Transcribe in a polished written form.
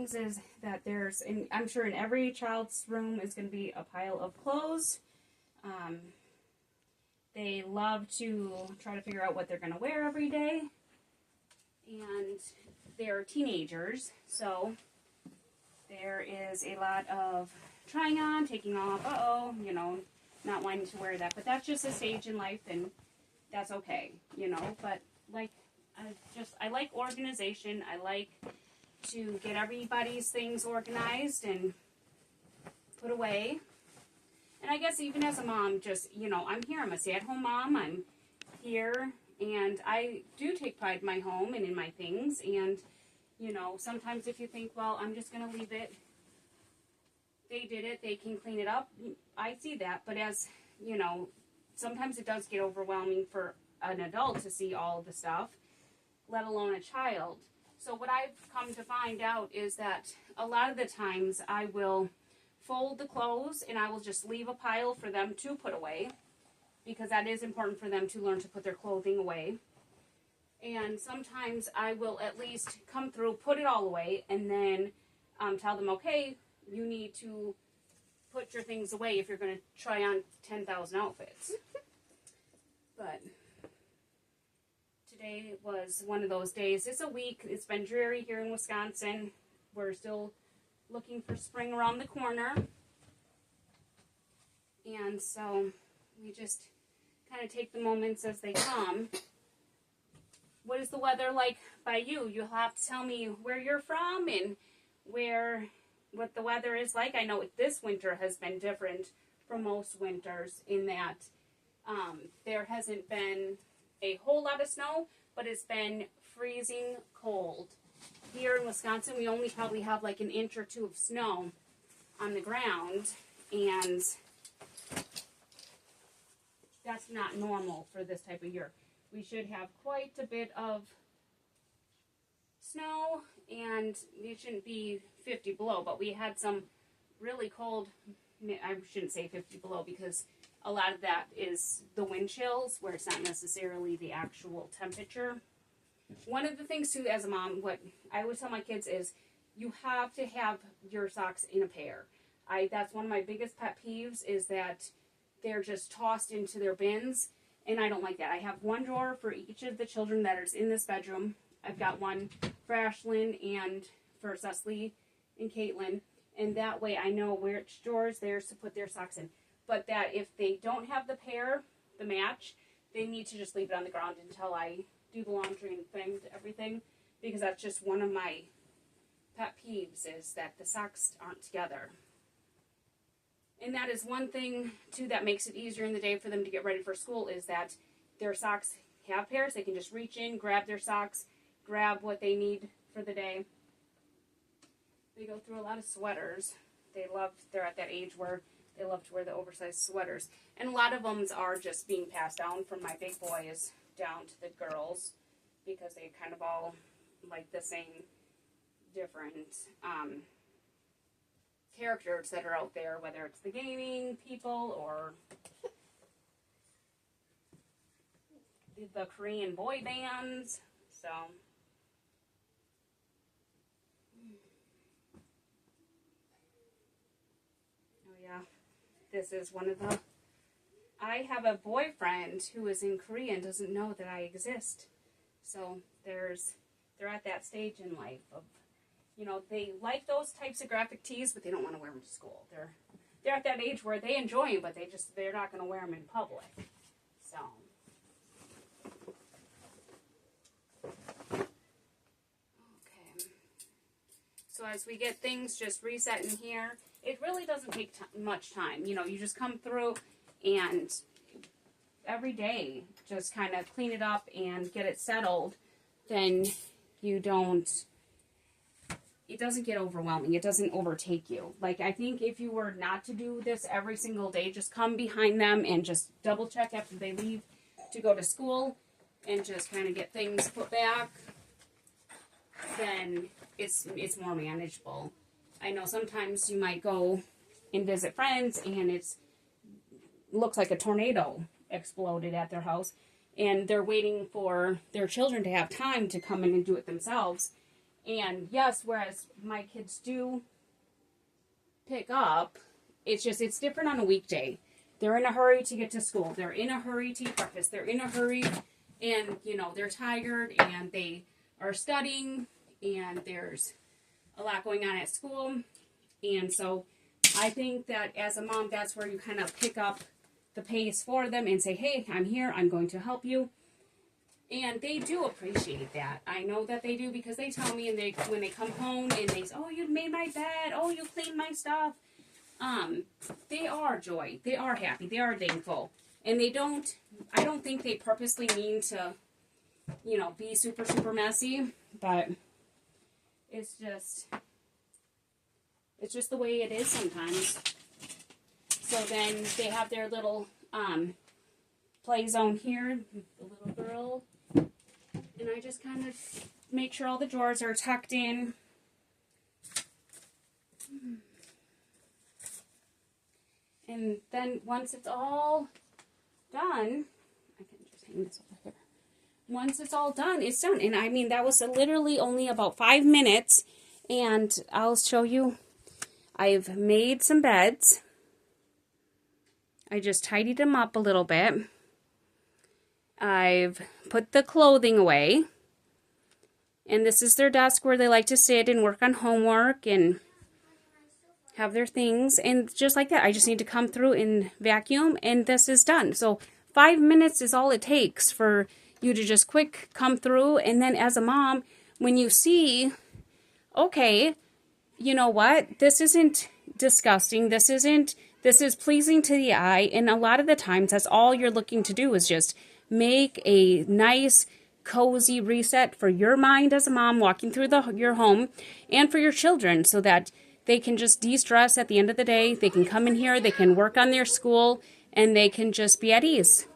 things is that there's, and I'm sure in every child's room is going to be a pile of clothes. They love to try to figure out what they're going to wear every day. And they're teenagers, so there is a lot of trying on, taking off, you know, not wanting to wear that. But that's just a stage in life, and that's okay, you know. But, like, I like organization. I like to get everybody's things organized and put away. And I guess even as a mom, just, you know, I'm here. I'm a stay-at-home mom. I'm here, and I do take pride in my home and in my things. And, you know, sometimes if you think, well, I'm just going to leave it, they did it, they can clean it up. I see that. But as, you know, sometimes it does get overwhelming for an adult to see all of the stuff, let alone a child. So what I've come to find out is that a lot of the times I will fold the clothes and I will just leave a pile for them to put away, because that is important for them to learn to put their clothing away. And sometimes I will at least come through, put it all away, and then tell them, okay, you need to put your things away if you're going to try on 10,000 outfits. But today was one of those days. It's a week. It's been dreary here in Wisconsin. We're still looking for spring around the corner. And so we just kind of take the moments as they come. What is the weather like by you? You'll have to tell me where you're from and what the weather is like. I know this winter has been different from most winters in that there hasn't been a whole lot of snow, but it's been freezing cold. Here in Wisconsin, we only probably have like an inch or two of snow on the ground, and that's not normal for this type of year. We should have quite a bit of snow, and it shouldn't be 50 below, but we had some really cold, I shouldn't say 50 below, because a lot of that is the wind chills, where it's not necessarily the actual temperature. One of the things, too, as a mom, what I always tell my kids is you have to have your socks in a pair. That's one of my biggest pet peeves, is that they're just tossed into their bins, and I don't like that. I have one drawer for each of the children that is in this bedroom. I've got one for Ashlyn and for Cecily and Caitlin, and that way I know which drawers theirs to put their socks in. But that if they don't have the pair, the match, they need to just leave it on the ground until I do the laundry and things, everything, because that's just one of my pet peeves, is that the socks aren't together. And that is one thing, too, that makes it easier in the day for them to get ready for school, is that their socks have pairs. They can just reach in, grab their socks, grab what they need for the day. They go through a lot of sweaters. They're at that age where they love to wear the oversized sweaters. And a lot of them are just being passed down from my big boys down to the girls, because they kind of all like the same different characters that are out there, whether it's the gaming people or the Korean boy bands. So oh yeah, this is one of the, I have a boyfriend who is in Korea and doesn't know that I exist. So they're at that stage in life of, you know, they like those types of graphic tees, but they don't want to wear them to school. They're at that age where they enjoy them, but they're not going to wear them in public. So okay. So as we get things just reset in here, it really doesn't take much time. You know, you just come through and every day just kind of clean it up and get it settled. Then you don't, it doesn't get overwhelming. It doesn't overtake you. Like, I think if you were not to do this every single day, just come behind them and just double check after they leave to go to school and just kind of get things put back, then it's more manageable. I know sometimes you might go and visit friends and it's looks like a tornado exploded at their house, and they're waiting for their children to have time to come in and do it themselves, And yes, whereas my kids do pick up, it's different on a weekday. They're in a hurry to get to school. They're in a hurry to eat breakfast. They're in a hurry, and they're tired, and they are studying, and there's a lot going on at school. And so I think that as a mom, that's where you kind of pick up the pace for them and say, hey, I'm here, I'm going to help you. And they do appreciate that. I know that they do, because they tell me, and when they come home and they say, oh, you made my bed, oh, you cleaned my stuff. They are joy. They are happy. They are thankful. And I don't think they purposely mean to, be super, super messy, but it's just the way it is sometimes. So then they have their little, play zone here, the little girl. And I just kind of make sure all the drawers are tucked in. And then once it's all done, I can just hang this over here. Once it's all done, it's done. And I mean, that was literally only about 5 minutes. And I'll show you, I've made some beds. I just tidied them up a little bit. I've put the clothing away. And this is their desk where they like to sit and work on homework and have their things. And just like that, I just need to come through and vacuum, and this is done. So 5 minutes is all it takes for you to just quick come through. And then as a mom, when you see, okay, you know what, this isn't disgusting, this is pleasing to the eye. And a lot of the times, that's all you're looking to do, is just make a nice, cozy reset for your mind as a mom walking through your home, and for your children, so that they can just de-stress at the end of the day. They can come in here, they can work on their school, and they can just be at ease.